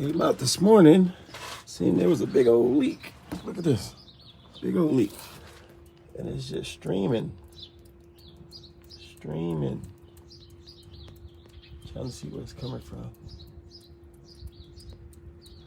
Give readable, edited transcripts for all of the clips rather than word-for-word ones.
Came out this morning, seen there was a big old leak. Look at this, big old leak. And it's just streaming. Trying to see where it's coming from.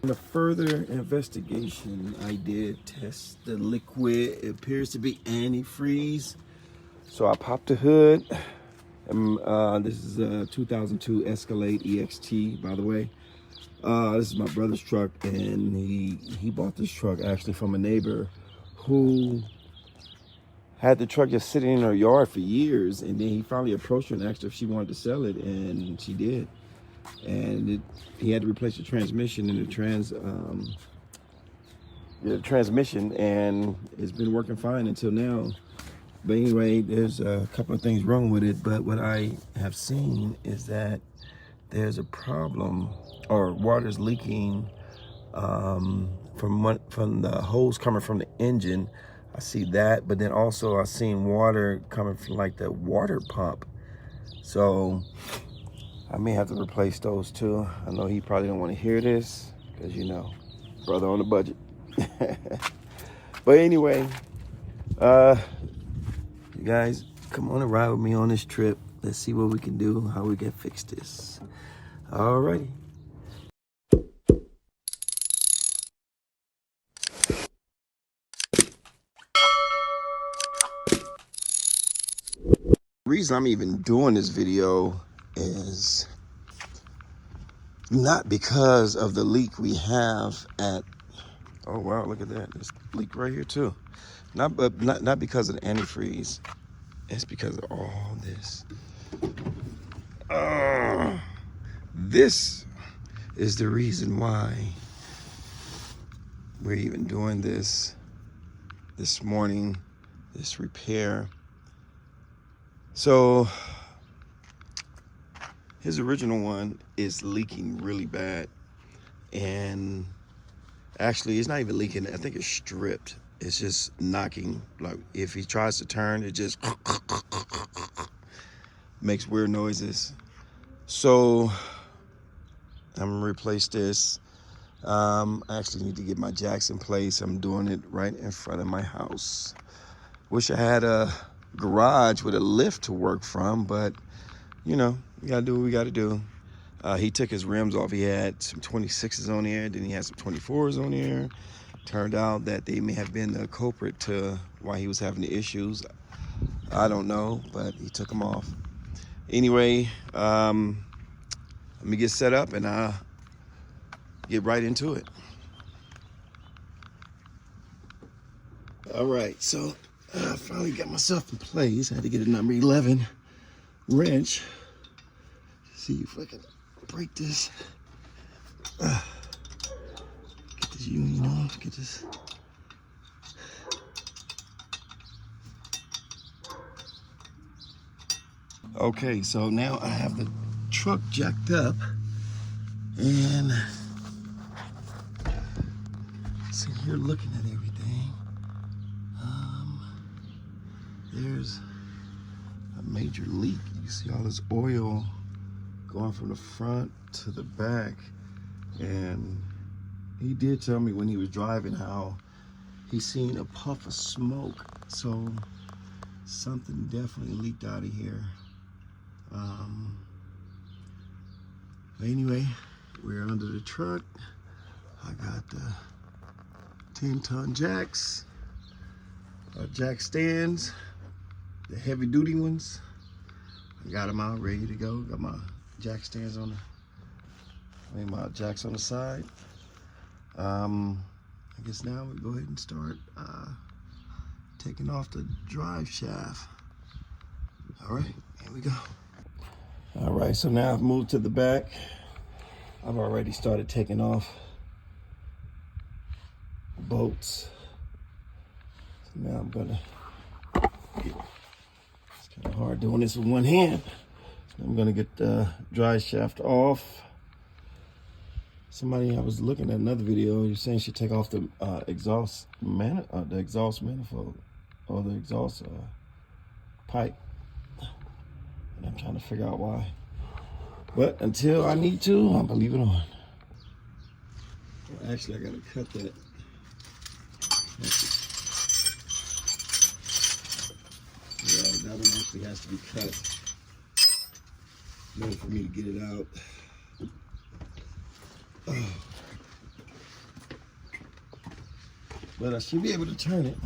In a further investigation, I did test the liquid. It appears to be antifreeze. So I popped the hood. This is a 2002 Escalade EXT, by the way. This is my brother's truck, and he bought this truck actually from a neighbor who had the truck just sitting in her yard for years, and then he finally approached her and asked her if she wanted to sell it, and she did. And he had to replace the transmission and the transmission, and it's been working fine until now. But anyway, there's a couple of things wrong with it, but what I have seen is that there's a problem, or water's leaking from the hose coming from the engine. I see that, but then also I've seen water coming from like the water pump. So I may have to replace those too. I know he probably don't want to hear this because, you know, brother on the budget. But anyway, you guys, come on and ride with me on this trip. Let's see what we can do, how we can fix this. Alrighty. The reason I'm even doing this video is not because of the leak we have at, oh wow, look at that, there's a leak right here too. Not because of the antifreeze. It's because of all this. This is the reason why we're even doing this morning, this repair. So his original one is leaking really bad, and actually it's not even leaking. I think it's stripped. It's just knocking. Like if he tries to turn, it just makes weird noises. So I'm gonna replace this. I actually need to get my jacks in place. I'm doing it right in front of my house. Wish I had a garage with a lift to work from, but you know, we gotta do what we gotta do. He took his rims off. He had some 26s on there, then he had some 24s on there. Turned out that they may have been the culprit to why he was having the issues. I don't know, but he took them off. Anyway, let me get set up and I'll get right into it. All right, so I finally got myself in place. I had to get a number 11 wrench. See if I can break this. Get this union off. Get this. Okay, so now I have the truck jacked up, and so you're looking at everything. There's a major leak. You see all this oil going from the front to the back, and he did tell me when he was driving how he seen a puff of smoke. So something definitely leaked out of here. But anyway, we're under the truck. I got the 10-ton jacks, jack stands, the heavy duty ones. I got them out ready to go. Got my jack stands on my jacks on the side. I guess now we go ahead and start taking off the drive shaft. All right, here we go. All right, so now I've moved to the back. I've already started taking off bolts. So now I'm gonna it's kind of hard doing this with one hand. So I'm gonna get the drive shaft off. Somebody, I was looking at another video, you're saying she take off the exhaust manifold, or the exhaust pipe. And I'm trying to figure out why. But until I need to, I'm gonna leave it on. Well, actually, I gotta cut that. Yeah, that one actually has to be cut in order for me to get it out. Oh. But I should be able to turn it.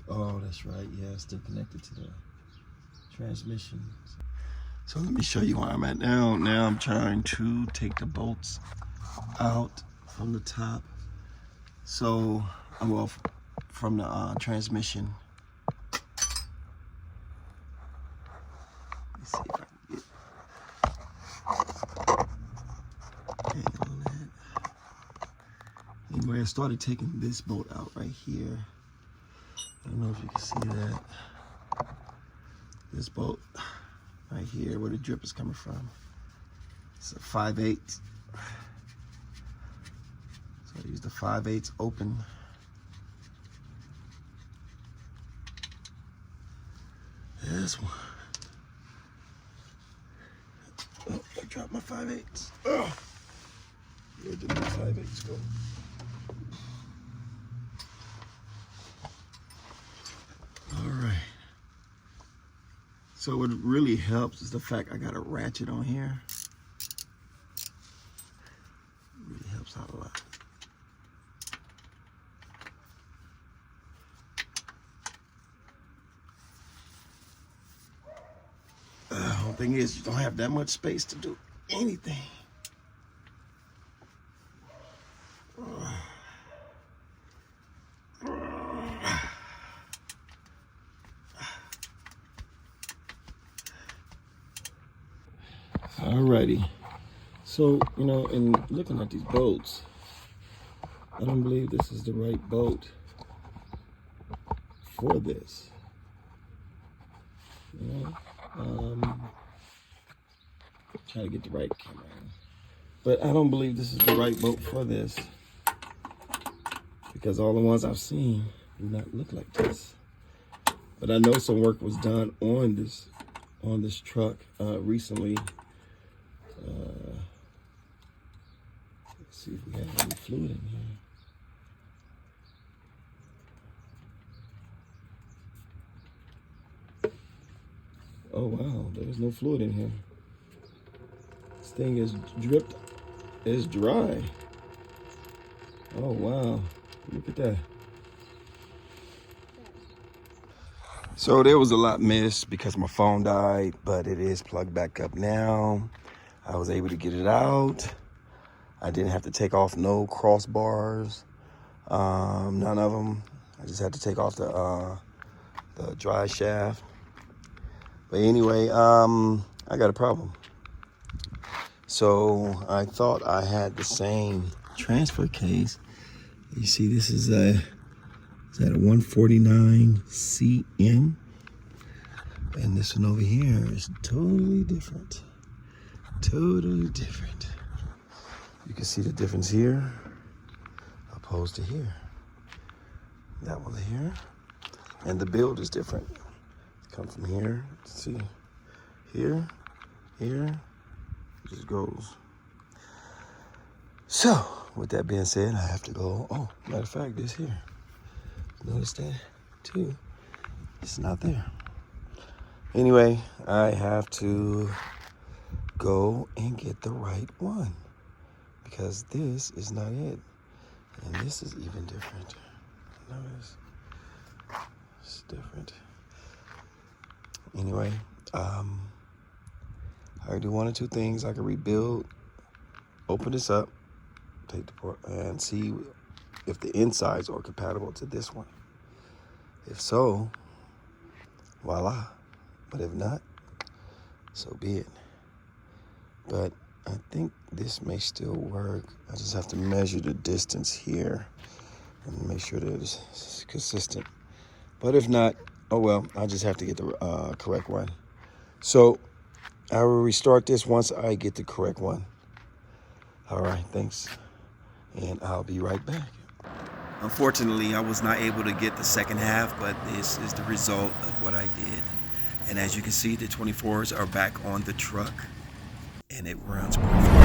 Oh, that's right. Yeah, it's still connected to the transmission. So let me show you where I'm at now. Now I'm trying to take the bolts out from the top. So I'm off from the transmission. Let's see if I can get hang on that. Anyway, I started taking this bolt out right here. I don't know if you can see that. This bolt right here, where the drip is coming from. It's a 5/8. So I use the 5/8 open. This one. Oh, I dropped my 5/8. Oh, where did my 5/8 go? All right. So what really helps is the fact I got a ratchet on here. It really helps out a lot. The whole thing is you don't have that much space to do anything. Alrighty, so you know, in looking at these bolts, I don't believe this is the right bolt for this. You know, try to get the right camera in. But I don't believe this is the right bolt for this because all the ones I've seen do not look like this. But I know some work was done on this truck recently. Let's see if we have any fluid in here. Oh wow, there's no fluid in here. This thing is dripped, it's dry. Oh wow, look at that. So there was a lot missed because my phone died, but it is plugged back up now. I was able to get it out. I didn't have to take off no crossbars, none of them. I just had to take off the dry shaft. But anyway, I got a problem. So I thought I had the same transfer case. You see, this is a 149 CM, and this one over here is totally different. Totally different. You can see the difference here opposed to here. That one here, and the build is different. Come from here, see, here, it just goes. So, with that being said, I have to go, oh, matter of fact, this here. Notice that, too. It's not there. Anyway, I have to go and get the right one because this is not it. And this is even different. Notice, it's different. Anyway, I can do one or two things. I can rebuild, open this up, take the port, and see if the insides are compatible to this one. If so, voila. But if not, so be it. But I think this may still work. I just have to measure the distance here and make sure that it's consistent. But if not, oh well, I just have to get the correct one. So I will restart this once I get the correct one. All right, thanks. And I'll be right back. Unfortunately, I was not able to get the second half, but this is the result of what I did. And as you can see, the 24s are back on the truck, and it runs perfect.